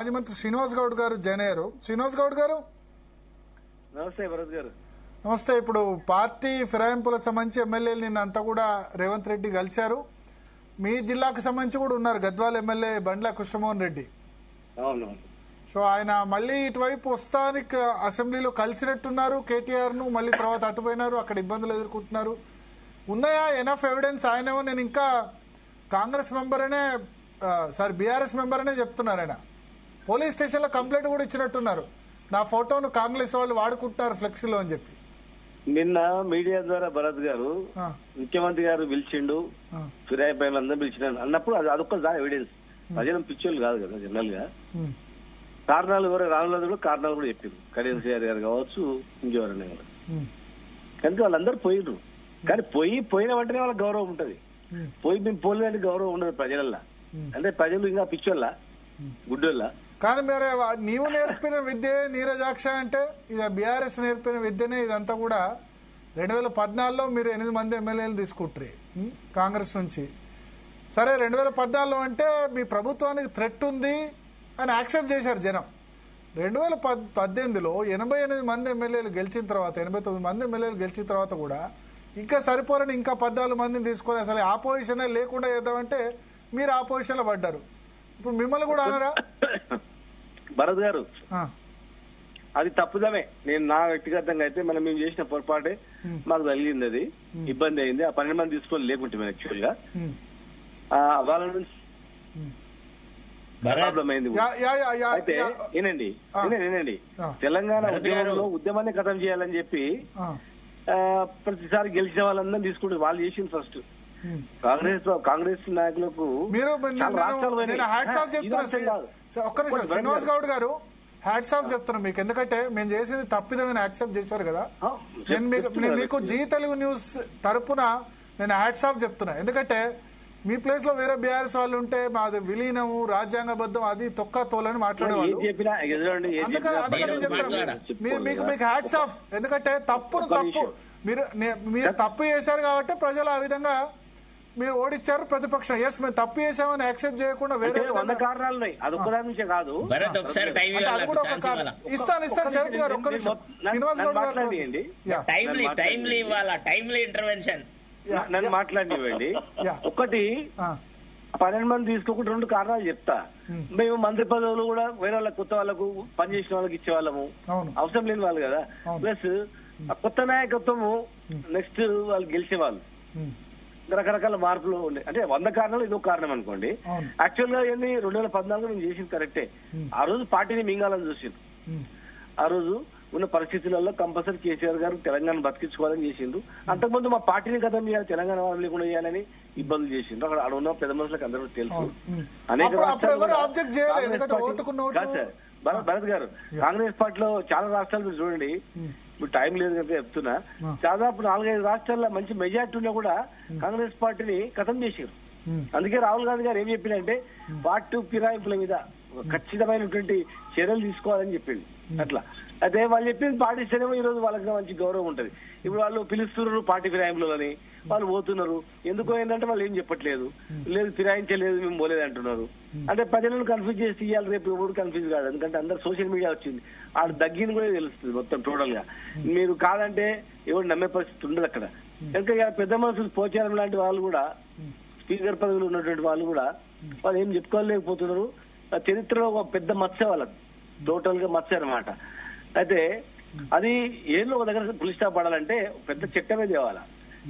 మాజీ మంత్రి శ్రీనివాస్ గౌడ్ గారు జాయిన్ అయ్యారు. శ్రీనివాస్ గౌడ్ గారు నమస్తే భరత్ గారు. నమస్తే. ఇప్పుడు పార్టీ ఫిరాయింపులకు సంబంధించి ఎమ్మెల్యేలు నిన్న అంతా కూడా రేవంత్ రెడ్డి కలిశారు. మీ జిల్లాకు సంబంధించి కూడా ఉన్నారు గద్వాల ఎమ్మెల్యే బండ్ల కృష్ణమోహన్ రెడ్డి. అవును. సో ఆయన మళ్ళీ ఇటువైపు వస్తానికి అసెంబ్లీలో కలిసినట్టున్నారు కేటీఆర్ ను, మళ్ళీ తర్వాత అటుపోయినారు, అక్కడ ఇబ్బందులు ఎదుర్కొంటున్నారు. ఉన్నాయా ఎనఫ్ ఎవిడెన్స్? ఆయనేమో నేను ఇంకా కాంగ్రెస్ మెంబర్ అనే బీఆర్ఎస్ మెంబర్ అనే చెప్తున్నారు. ఆయన పోలీస్ స్టేషన్లో కంప్లైంట్ కూడా ఇచ్చినట్టున్నారు, నా ఫోటోను కాంగ్రెస్ వాళ్ళు వాడుకుంటున్నారు ఫ్లెక్సీలో అని చెప్పి. నిన్న మీడియా ద్వారా భరత్ గారు ముఖ్యమంత్రి గారు పిలిచిండు, ఫిరాయింపు అందరూ పిలిచినారు అన్నప్పుడు అదొక్క ఎవిడెన్స్. ప్రజలు పిచ్చోళ్ళు కాదు కదా జనరల్ గా. కారణాలు ఎవరు రానున్నది కూడా కారణాలు కూడా చెప్పింది. కళ్యాణ్ సిఆర్ గారు కావచ్చు, ఇంకెవరన్నా గారు. కనుక వాళ్ళందరూ పోయినరు. కానీ పోయిన వెంటనే వాళ్ళకి గౌరవం ఉంటది. మేము పోలేదంటే గౌరవం ఉండదు ప్రజలల్లా. అంటే ప్రజలు ఇంకా పిచ్చోళ్ళ గుడ్డోళ్ళ. కానీ మీరు నీవు నేర్పిన విద్య నీరజాక్ష అంటే ఇది బీఆర్ఎస్ నేర్పిన విద్యనే. ఇదంతా కూడా 2014లో మీరు 8 మంది ఎమ్మెల్యేలు తీసుకుంటారు కాంగ్రెస్ నుంచి. సరే 2014లో అంటే మీ ప్రభుత్వానికి థ్రెట్ ఉంది అని యాక్సెప్ట్ చేశారు జనం. 2018లో 88 మంది ఎమ్మెల్యేలు గెలిచిన తర్వాత, 89 మంది ఎమ్మెల్యేలు గెలిచిన తర్వాత కూడా ఇంకా సరిపోరని ఇంకా 14 మందిని తీసుకొని అసలు ఆపోజిషనే లేకుండా చేద్దామంటే మీరు ఆపోజిషన్లో పడ్డారు. ఇప్పుడు మిమ్మల్ని కూడా అనరా భరత్ గారు? అది తప్పుదమే. నేను నా వ్యక్తిగతంగా అయితే మేము చేసిన పొరపాటే మాకు తగిలింది. అది ఇబ్బంది అయింది. ఆ 12 మంది తీసుకొని లేకుంటే యాక్చువల్ గా వాళ్ళ నుంచి ప్రాబ్లం అయింది. అయితే ఏనండి తెలంగాణ ఉద్యమంలో ఉద్యమాన్ని ఖతం చేయాలని చెప్పి ప్రతిసారి గెలిచిన వాళ్ళందరూ తీసుకుంటే వాళ్ళు చేసింది ఫస్ట్ కాంగ్రెస్ నాయకులకు. శ్రీనివాస్ గౌడ్ గారు హ్యాట్స్ ఆఫ్ చెప్తున్నా మీకు, ఎందుకంటే మేము చేసింది తప్పిదమని యాక్సెప్ట్ చేశారు కదా. నేను మీకు జీ తెలుగు న్యూస్ తరపున నేను హ్యాట్స్ ఆఫ్ చెప్తున్నా. ఎందుకంటే మీ ప్లేస్ లో వేరే బీఆర్ఎస్ వాళ్ళు ఉంటే మాది విలీనము రాజ్యాంగబద్ధం అది తొక్క తోలని మాట్లాడేవాళ్ళు. అందుకని నేను చెప్తున్నా మీకు హ్యాట్స్ ఆఫ్. ఎందుకంటే తప్పు మీరు తప్పు చేశారు కాబట్టి ప్రజలు ఆ విధంగా మీరు ఓడిచ్చారు. ప్రతిపక్షం ఎస్ మేము తప్పు చేసామని యాక్సెప్ట్ చేయకుండా వేరే 100 కారణాలు ఉన్నాయి. అదొక నుంచే కాదు. అది కూడా ఒక కారణం. ఇస్తాను శరత్ గారు ఒక్క నిమిషం. శ్రీనివాస్ గౌడ్ గారు నన్ను మాట్లాడినివ్వండి. ఒకటి 12 మంది తీసుకోకుండా 2 కారణాలు చెప్తా. మేము మంత్రి పదవులు కూడా వేరే వాళ్ళకి కొత్త వాళ్ళకు పనిచేసిన వాళ్ళకి ఇచ్చేవాళ్ళము, అవసరం లేని వాళ్ళు కదా. ప్లస్ కొత్త నాయకత్వము నెక్స్ట్ వాళ్ళు గెలిచేవాళ్ళు. రకరకాల మార్పులు ఉండే. అంటే 100 కారణాలు ఇదో కారణం అనుకోండి. యాక్చువల్ గా 2014 మేము చేసింది కరెక్టే. ఆ రోజు పార్టీని మింగాలని చూసిండు. ఆ రోజు ఉన్న పరిస్థితులలో కంపల్సరీ కేసీఆర్ గారు తెలంగాణ బతికించుకోవాలని చేసిండు. అంతకుముందు మా పార్టీని కథం చేయాలి, తెలంగాణ వాళ్ళు లేకుండా చేయాలని ఇబ్బందులు చేసిండు. అక్కడ ఉన్న పెద్ద మనుషులకు అందరూ తెలుసు. అనేక భరత్ గారు కాంగ్రెస్ పార్టీలో చాలా రాష్ట్రాలు చూడండి. ఇప్పుడు టైం లేదు కనుక చెప్తున్నా. దాదాపు 4-5 రాష్ట్రాల్లో మంచి మెజార్టీ ఉన్నా కూడా కాంగ్రెస్ పార్టీని ఖతం చేశారు. అందుకే రాహుల్ గాంధీ గారు ఏం చెప్పిందంటే పార్టీ ఫిరాయింపుల మీద ఖచ్చితమైనటువంటి చర్యలు తీసుకోవాలని చెప్పింది. అట్లా అయితే వాళ్ళు చెప్పింది పాటిస్తేనేమో ఈ రోజు వాళ్ళకి మంచి గౌరవం ఉంటది. ఇప్పుడు వాళ్ళు పిలుస్తున్నారు పార్టీ ఫిరాయింపులని, వాళ్ళు పోతున్నారు. ఎందుకు ఏంటంటే వాళ్ళు ఏం చెప్పట్లేదు, లేదు ఫిరాయించలేదు మేము పోలేదు అంటున్నారు. అంటే ప్రజలను కన్ఫ్యూజ్ చేసి ఇవ్వాలి, రేపు ఎవరు కన్ఫ్యూజ్ కాదు. ఎందుకంటే అందరు సోషల్ మీడియా వచ్చింది, వాళ్ళు తగ్గింది కూడా తెలుస్తుంది మొత్తం టోటల్ గా. మీరు కాదంటే ఎవరు నమ్మే పరిస్థితి ఉండదు అక్కడ. ఇంకా పెద్ద మనుషులు పోచారం లాంటి వాళ్ళు కూడా, స్పీకర్ పదవులు ఉన్నటువంటి వాళ్ళు కూడా వాళ్ళు ఏం చెప్పుకోలేకపోతున్నారు. చరిత్రలో ఒక పెద్ద మత్స్య వాళ్ళకి టోటల్ గా మత్స్య అనమాట. అయితే అది ఏదో ఒక దగ్గర పులి స్టాప్ పడాలంటే పెద్ద చట్టమే తేవాలా.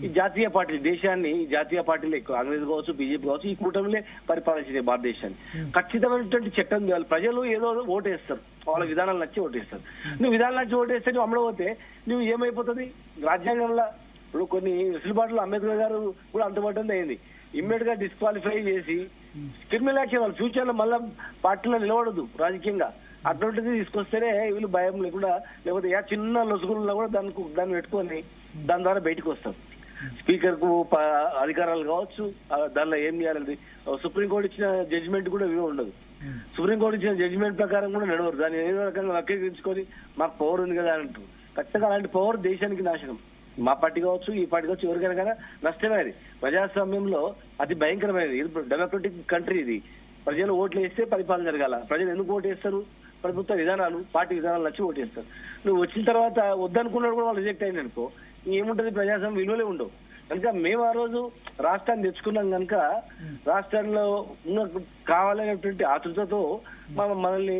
ఈ జాతీయ పార్టీ దేశాన్ని, ఈ జాతీయ పార్టీలు ఎక్కువ కాంగ్రెస్ కావచ్చు, బీజేపీ కావచ్చు, ఈ కూటమిలే పరిపాలించే భారతదేశాన్ని. ఖచ్చితమైనటువంటి చట్టం తేవాలి. ప్రజలు ఏదో ఓటేస్తారు, వాళ్ళ విధానాలు నచ్చి ఓటేస్తారు. నువ్వు విధానాలు నచ్చి ఓటేస్తే నువ్వు అమ్మడపోతే నువ్వు ఏమైపోతుంది? రాజ్యాంగంలో ఇప్పుడు కొన్ని వెసులుబాట్లు అంబేద్కర్ గారు కూడా అంతబడ్డం అయింది. ఇమ్మీడియట్ గా డిస్క్వాలిఫై చేసి క్రిమినల్ యాక్షన్ వాళ్ళు ఫ్యూచర్ లో మళ్ళా పార్టీలో నిలబడదు రాజకీయంగా. అటువంటిది తీసుకొస్తేనే వీళ్ళు భయం లేకుండా, లేకపోతే చిన్న లొసుగుల్లో కూడా దాన్ని పెట్టుకొని దాని ద్వారా బయటకు వస్తారు. స్పీకర్ కు అధికారాలు కావచ్చు, దానిలో ఏం చేయాలి. సుప్రీంకోర్టు ఇచ్చిన జడ్జిమెంట్ కూడా ఇవే ఉండదు. సుప్రీంకోర్టు ఇచ్చిన జడ్జిమెంట్ ప్రకారం కూడా నడవరు. దాన్ని ఏదో రకంగా వక్రీకరించుకొని మాకు పవర్ ఉంది కదా అంటారు. ఖచ్చితంగా అలాంటి పవర్ దేశానికి నాశనం. మా పార్టీ కావచ్చు, ఈ పార్టీ కావచ్చు, ఎవరికైనా నష్టమే. అది ప్రజాస్వామ్యంలో అతి భయంకరమైనది. ఇది డెమోక్రటిక్ కంట్రీ. ఇది ప్రజలు ఓట్లు వేస్తే పరిపాలన జరగాల. ప్రజలు ఎందుకు ఓటు వేస్తారు? ప్రభుత్వ విధానాలు, పార్టీ విధానాలు నచ్చి ఓటు వేస్తారు. నువ్వు వచ్చిన తర్వాత వద్దనుకున్నాడు కూడా వాళ్ళు రిజెక్ట్ అయింది అనుకో, ఇంకేముంటది? ప్రజాస్వామ్యం విలువలే ఉండవు. కనుక మేము ఆ రోజు రాష్ట్రాన్ని తెచ్చుకున్నాం కనుక రాష్ట్రంలో ఉన్న కావాలనేటువంటి ఆతృతతో మనల్ని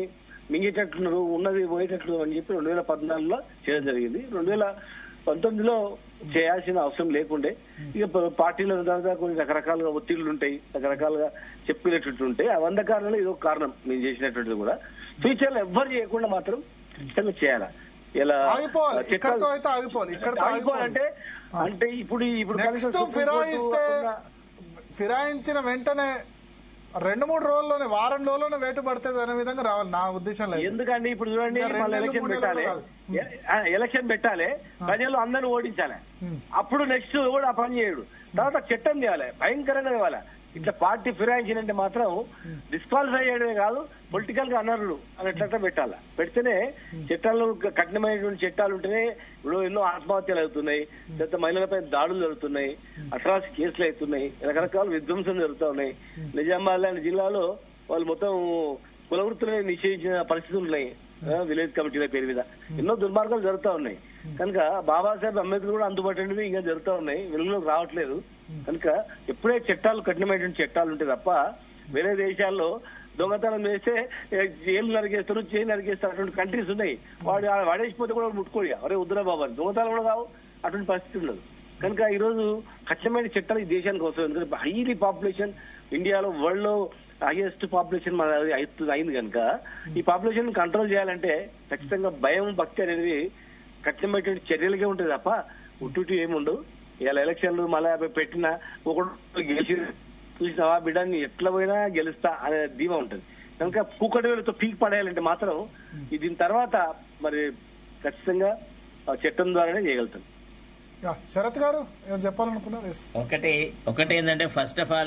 మింగేటట్లున్నారు, ఉన్నది పోయేటట్లు అని చెప్పి 2014లో చేయడం జరిగింది. 2019లో చేయాల్సిన అవసరం లేకుండే. ఇక పార్టీల దాదాపు కొన్ని రకరకాలుగా ఒత్తిళ్లు ఉంటాయి, రకరకాలుగా చెప్పినట్టు ఉంటాయి. ఆ 100 కారణాలు ఇదో కారణం మేము చేసినటువంటిది కూడా. ఫ్యూచర్ లో ఎవ్వరు చేయకుండా మాత్రం ఖచ్చితంగా చేయాలా. ఇలా ఆగిపోవాలంటే అంటే ఇప్పుడు ఫిరాయించిన వెంటనే 2-3 రోజుల్లోనే, వారం రోజుల్లోనే వేటు పడుతుంది అనే విధంగా రావాలి నా ఉద్దేశంలో. ఎందుకండి ఇప్పుడు చూడండి, ఎలక్షన్ పెట్టాలి, ప్రజలు అందరిని ఓడించాలి, అప్పుడు నెక్స్ట్ కూడా ఆ పని చేయడు. తర్వాత చట్టం చేయాలి, భయంకరంగా ఇవ్వాలి. ఇట్లా పార్టీ ఫిరాయించినంటే మాత్రం డిస్క్వాలిఫై చేయడమే కాదు, పొలిటికల్ గా అనర్హుడు అనేట్లా పెట్టాలి. పెడితేనే చట్టాల్లో కఠినమైనటువంటి చట్టాలు ఉంటేనే. ఇప్పుడు ఎన్నో ఆత్మహత్యలు అవుతున్నాయి, పెద్ద మహిళలపై దాడులు జరుగుతున్నాయి, అట్రాసిటీ కేసులు అవుతున్నాయి, రకరకాల విధ్వంసం జరుగుతూ ఉన్నాయి. నిజామాబాద్ లాంటి జిల్లాలో వాళ్ళు మొత్తం కుల వృత్తులని నిషేధించిన పరిస్థితులు ఉన్నాయి. విలేజ్ కమిటీల పేరు మీద ఎన్నో దుర్మార్గాలు జరుగుతూ ఉన్నాయి. కనుక బాబాసాహెబ్ అంబేద్కర్ కూడా అందుబాటులో ఇంకా జరుగుతూ ఉన్నాయి, వెలుగులోకి రావట్లేదు. కనుక ఎప్పుడే చట్టాలు, కఠినమైనటువంటి చట్టాలు ఉంటాయి తప్ప వేరే దేశాల్లో దొంగతనం చేస్తే జైలు నరికేస్తారు, చేయి నరికేస్తారు, అటువంటి కంట్రీస్ ఉన్నాయి. వాడేసిపోతే కూడా ముట్టుకోడు, అరే వద్దురా బాబా, దొంగతనం కూడా కావు, అటువంటి పరిస్థితి ఉండదు. కనుక ఈ రోజు కఠినమైన చట్టాలు ఈ దేశానికి వస్తాయి. ఎందుకంటే హైలీ పాపులేషన్, ఇండియాలో వరల్డ్ లో హైయెస్ట్ పాపులేషన్ మన అయింది కనుక ఈ పాపులేషన్ కంట్రోల్ చేయాలంటే ఖచ్చితంగా భయం, భక్తి అనేది కఠినమైనటువంటి చర్యలకే ఉంటుంది తప్ప ఉట్టుటి ఏముండవు. ఇలా ఎలక్షన్లు మళ్ళీ పెట్టిన ఒకటి గెలిచి చూసినావా బిడ్డని ఎట్లా పోయినా గెలుస్తా అనే ధీమా ఉంటుంది. కనుక కూకటి వేలతో పీక్ పడేయాలంటే మాత్రం దీని తర్వాత మరి ఖచ్చితంగా చట్టం ద్వారానే చేయగలుగుతాం. శరత్ గారు చెప్పాలనుకున్నారు? ఒకటి ఏంటంటే ఫస్ట్ ఆఫ్ ఆల్